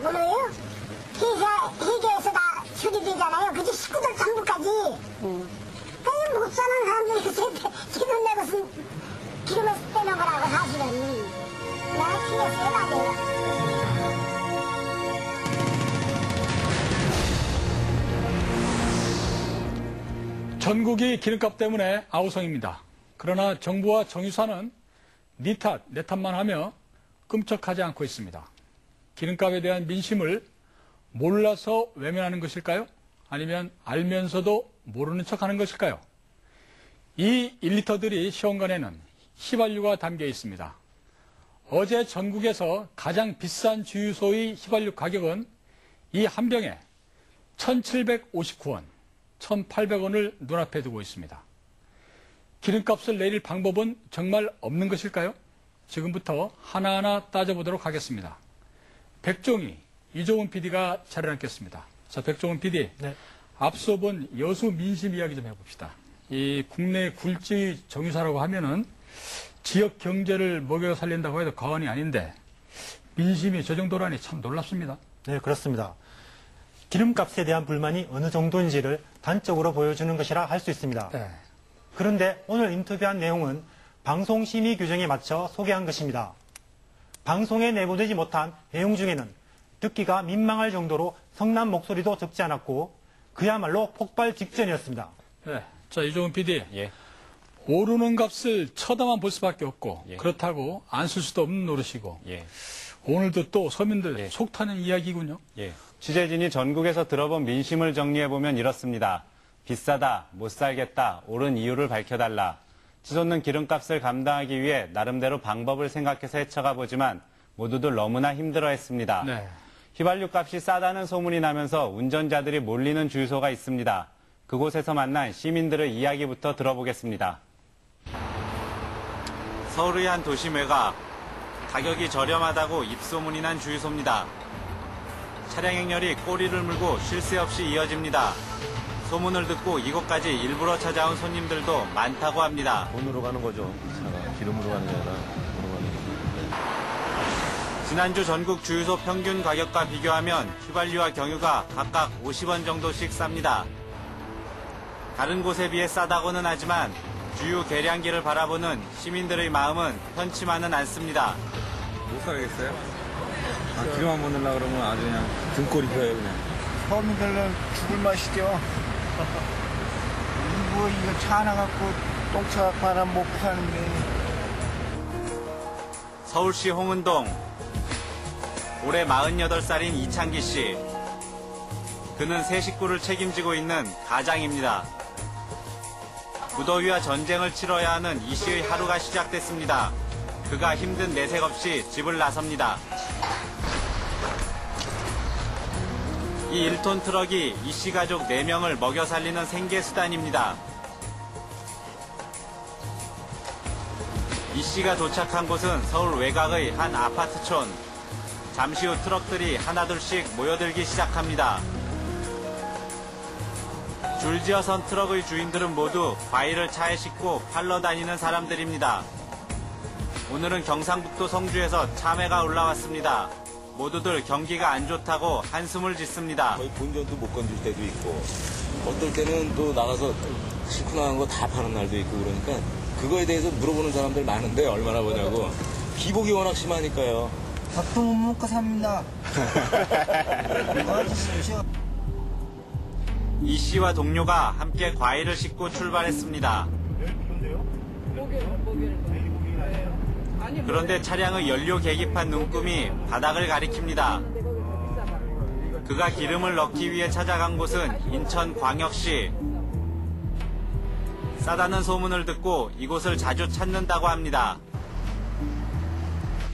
몰라요? 회계에서 다 처리되잖아요. 그치, 식구들 전부까지. 그냥 못 사는 사람들이 기름 내고서 기름을 빼는 거라고, 사실은. 내가 신경 써야 돼요. 전국이 기름값 때문에 아우성입니다. 그러나 정부와 정유사는 네 탓, 내 탓만 하며 끔찍하지 않고 있습니다. 기름값에 대한 민심을 몰라서 외면하는 것일까요? 아니면 알면서도 모르는 척하는 것일까요? 이 1리터들이 시험관에는 휘발유가 담겨 있습니다. 어제 전국에서 가장 비싼 주유소의 휘발유 가격은 이 한 병에 1,759원, 1,800원을 눈앞에 두고 있습니다. 기름값을 내릴 방법은 정말 없는 것일까요? 지금부터 하나하나 따져보도록 하겠습니다. 백종희, 이종훈 PD가 자리를 앉겠습니다. 자, 백종훈 PD, 네. 앞서 본 여수 민심 이야기 좀 해봅시다. 이 국내 굴지 정유사라고 하면은 지역 경제를 먹여 살린다고 해도 과언이 아닌데 민심이 저 정도라니 참 놀랍습니다. 네, 그렇습니다. 기름값에 대한 불만이 어느 정도인지를 단적으로 보여주는 것이라 할 수 있습니다. 네. 그런데 오늘 인터뷰한 내용은 방송 심의 규정에 맞춰 소개한 것입니다. 방송에 내보내지 못한 내용 중에는 듣기가 민망할 정도로 성난 목소리도 적지 않았고 그야말로 폭발 직전이었습니다. 네. 자, 이종훈 PD. 예. 오르는 값을 쳐다만 볼 수밖에 없고 예. 그렇다고 안 쓸 수도 없는 노릇이고 예. 오늘도 또 서민들 예. 속 타는 이야기군요. 예. 취재진이 전국에서 들어본 민심을 정리해보면 이렇습니다. 비싸다, 못 살겠다, 오른 이유를 밝혀달라. 치솟는 기름값을 감당하기 위해 나름대로 방법을 생각해서 헤쳐가 보지만 모두들 너무나 힘들어했습니다. 네. 휘발유 값이 싸다는 소문이 나면서 운전자들이 몰리는 주유소가 있습니다. 그곳에서 만난 시민들의 이야기부터 들어보겠습니다. 서울의 한 도심 외곽, 가격이 저렴하다고 입소문이 난 주유소입니다. 차량 행렬이 꼬리를 물고 쉴 새 없이 이어집니다. 소문을 듣고 이곳까지 일부러 찾아온 손님들도 많다고 합니다. 돈으로 가는 거죠. 차가 기름으로 가는 게 아니라 돈으로 가는 거죠. 지난주 전국 주유소 평균 가격과 비교하면 휘발유와 경유가 각각 50원 정도씩 쌉니다. 다른 곳에 비해 싸다고는 하지만 주유 계량기를 바라보는 시민들의 마음은 편치만은 않습니다. 못 살겠어요? 기름 안 붓느라 그러면 아주 그냥 등골이 펴요, 그냥. 서민들은 죽을 맛이죠. 이거 차 하나 갖고 똥차 바라 먹고 사는데. 서울시 홍은동. 올해 48살인 이창기 씨. 그는 세 식구를 책임지고 있는 가장입니다. 무더위와 전쟁을 치러야 하는 이 씨의 하루가 시작됐습니다. 그가 힘든 내색 없이 집을 나섭니다. 이 1톤 트럭이 이 씨 가족 4명을 먹여 살리는 생계수단입니다. 이 씨가 도착한 곳은 서울 외곽의 한 아파트촌. 잠시 후 트럭들이 하나둘씩 모여들기 시작합니다. 줄지어 선 트럭의 주인들은 모두 과일을 차에 싣고 팔러 다니는 사람들입니다. 오늘은 경상북도 성주에서 참외가 올라왔습니다. 모두들 경기가 안 좋다고 한숨을 짓습니다. 거의 본전도 못 건질 때도 있고 어떨 때는 또 나가서 싣고 나간 거 다 파는 날도 있고 그러니까 그거에 대해서 물어보는 사람들 많은데 얼마나 보냐고. 기복이 워낙 심하니까요. 밥도 못 먹고 삽니다. 도와주십시오. 이 씨와 동료가 함께 과일을 싣고 출발했습니다. 그런데 차량의 연료 계기판 눈금이 바닥을 가리킵니다. 그가 기름을 넣기 위해 찾아간 곳은 인천광역시. 싸다는 소문을 듣고 이곳을 자주 찾는다고 합니다.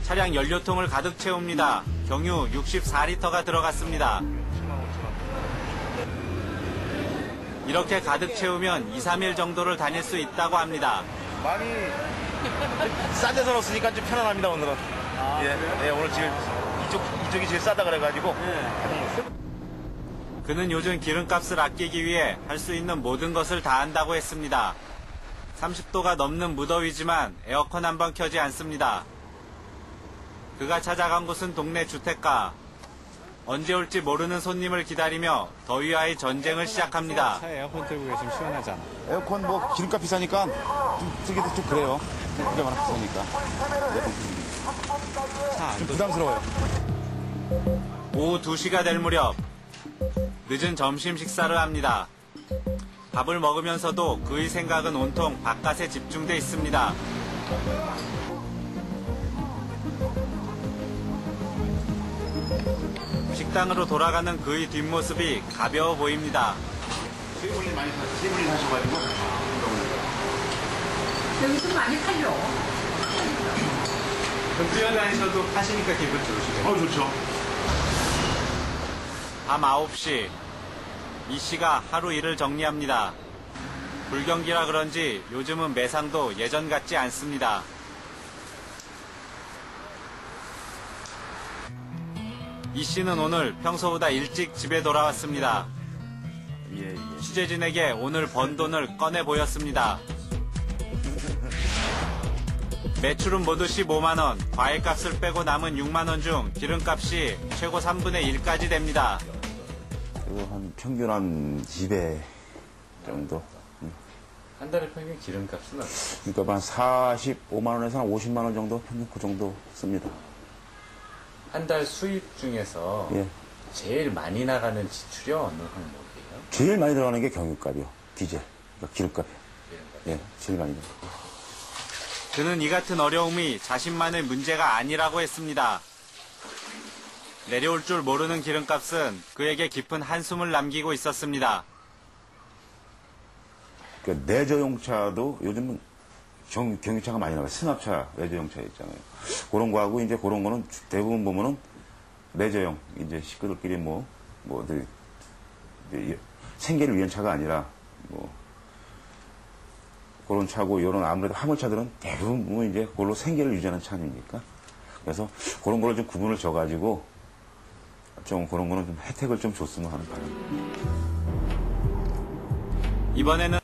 차량 연료통을 가득 채웁니다. 경유 64리터가 들어갔습니다. 이렇게 가득 채우면 2, 3일 정도를 다닐 수 있다고 합니다. 많이 싼 데서 넣었으니까 좀 편안합니다, 오늘은. 예, 오늘 지금 이쪽이 제일 싸다 그래가지고. 그는 요즘 기름값을 아끼기 위해 할 수 있는 모든 것을 다 한다고 했습니다. 30도가 넘는 무더위지만 에어컨 한 번 켜지 않습니다. 그가 찾아간 곳은 동네 주택가. 언제 올지 모르는 손님을 기다리며 더위와의 전쟁을 시작합니다. 차에 에어컨 틀고 계시면 시원하잖아. 에어컨 뭐 기름값 비싸니까 좀 쓰기도 좀 그래요. 기름값 워낙 비싸니까. 좀 부담스러워요. 오후 2시가 될 무렵 늦은 점심 식사를 합니다. 밥을 먹으면서도 그의 생각은 온통 바깥에 집중돼 있습니다. 식당으로 돌아가는 그의 뒷모습이 가벼워 보입니다. 세분이 하셔가지고. 여기서 많이 팔려. 뛰어다니셔도 파시니까 기분 좋으시죠? 좋죠. 밤 9시 이 씨가 하루 일을 정리합니다. 불경기라 그런지 요즘은 매상도 예전 같지 않습니다. 이 씨는 오늘 평소보다 일찍 집에 돌아왔습니다. 취재진에게 오늘 번 돈을 꺼내 보였습니다. 매출은 모두 15만 원, 과일값을 빼고 남은 6만 원 중 기름값이 최고 3분의 1까지 됩니다. 한 평균 한 2배 정도. 한 달에 평균 기름값은 어때요? 그러니까 한 45만 원에서 한 50만 원 정도 평균 그 정도 씁니다. 한 달 수입 중에서 예. 제일 많이 나가는 지출이 어느 항목이에요? 제일 많이 들어가는 게 경유값이요. 디젤. 그러니까 기름값이요. 예, 제일 많이 들어가요. 그는 이 같은 어려움이 자신만의 문제가 아니라고 했습니다. 내려올 줄 모르는 기름값은 그에게 깊은 한숨을 남기고 있었습니다. 그러니까 내저용차도 요즘은 경유차가 많이 나와요. 승합차 내저용차 있잖아요. 그런 거하고 이제 그런 거는 대부분 보면은 내저용 이제 식구들끼리 이제 생계를 위한 차가 아니라 그런 차고 이런 아무래도 화물차들은 대부분 이제 그걸로 생계를 유지하는 차 아닙니까? 그래서 그런 거를 좀 구분을 져가지고 좀 그런 거는 좀 혜택을 좀 줬으면 하는 바람입니다. 이번에는